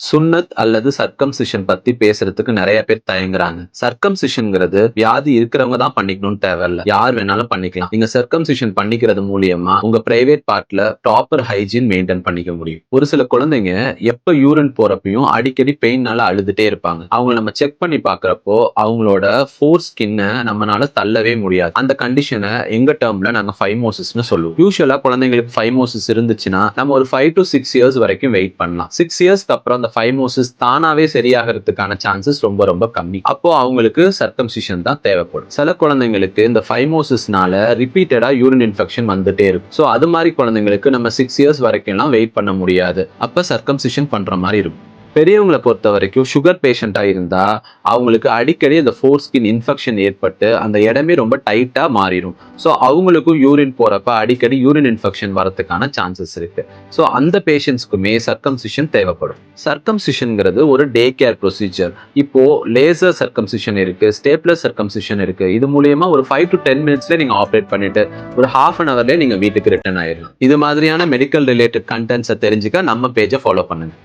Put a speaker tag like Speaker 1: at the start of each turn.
Speaker 1: சுன்னத் அல்லது சர்க்கம்சிஷன் பத்தி பேசுறதுக்கு நிறைய பேர் தயங்குறாங்க. சர்க்கம்சிஷன்ங்கிறது வியாதி இருக்கிறவங்க தான் பண்ணிக்கணும்னு தேவையில்ல. யார் வேணாலும் பண்ணிக்கலாம். நீங்க சர்க்கம்சிஷன் பண்ணிக்கிறது மூலியமா உங்க பிரைவேட் பார்ட்ல ப்ராப்பர் ஹைஜீன் மெயின்டைன் பண்ணிக்க முடியும். ஒரு சில குழந்தைங்க எப்ப யூரின் போறப்பையும் அடிக்கடி பெயின்னால அழுதுட்டே இருப்பாங்க. அவங்க நம்ம செக் பண்ணி பாக்குறப்போ அவங்களோட ஃபோர் ஸ்கின்னை நம்மளால தள்ளவே முடியாது. அந்த கண்டிஷனை எங்க டேர்ம்ல நாங்க ஃபைமோசிஸ்னு சொல்லுவோம். யூசுவலா குழந்தைங்களுக்கு ஃபைமோசிஸ் இருந்துச்சுன்னா நம்ம ஒரு 5 to 6 இயர்ஸ் வரைக்கும் வெயிட் பண்ணலாம். 6 இயர்ஸ்க்கு அப்புறம் அந்த ஃபைமோசிஸ் தானாவே சரியாகிறதுக்கான சான்சஸ் ரொம்ப ரொம்ப கம்மி. அப்போ அவங்களுக்கு சர்க்கம்சிஷன் தான் தேவைப்படும். சில குழந்தைங்களுக்கு இந்த ஃபைமோசிஸ்னால ரிப்பீட்டடா யூரின் இன்ஃபெக்ஷன் வந்துட்டே இருக்கும். ஸோ அது மாதிரி குழந்தைங்களுக்கு நம்ம 6 இயர்ஸ் வரைக்கும்லாம் வெயிட் பண்ண முடியாது. அப்ப சர்க்கம்சிஷன் பண்ற மாதிரி இருக்கும். பெரியவங்களை பொறுத்த வரைக்கும் சுகர் பேஷண்டா இருந்தா அவங்களுக்கு அடிக்கடி அந்த ஃபோர் ஸ்கின் இன்ஃபெக்ஷன் ஏற்பட்டு அந்த இடமே ரொம்ப டைட்டா மாறிடும். ஸோ அவங்களுக்கும் யூரின் போறப்ப அடிக்கடி யூரின் இன்ஃபெக்ஷன் வரதுக்கான சான்சஸ் இருக்கு. ஸோ அந்த பேஷண்ட்ஸ்க்குமே சர்க்கம்சிஷன் தேவைப்படும். சர்க்கம்சிஷன்ங்கிறது ஒரு டே கேர் ப்ரொசீஜர். இப்போ லேசர் சர்க்கம்சிஷன் இருக்கு, ஸ்டேப்லர் சர்க்கம்சிஷன் இருக்கு. இது மூலியமா ஒரு 5 to 10 மினிட்ஸ்ல நீங்க ஆப்ரேட் பண்ணிட்டு ஒரு ஹாஃப் அன் அவர்லயே நீங்க வீட்டுக்கு ரிட்டர்ன் ஆயிடலாம். இது மாதிரியான மெடிக்கல் ரிலேட்டட் கண்டென்ட்ஸை தெரிஞ்சுக்க நம்ம பேஜை ஃபாலோ பண்ணுங்க.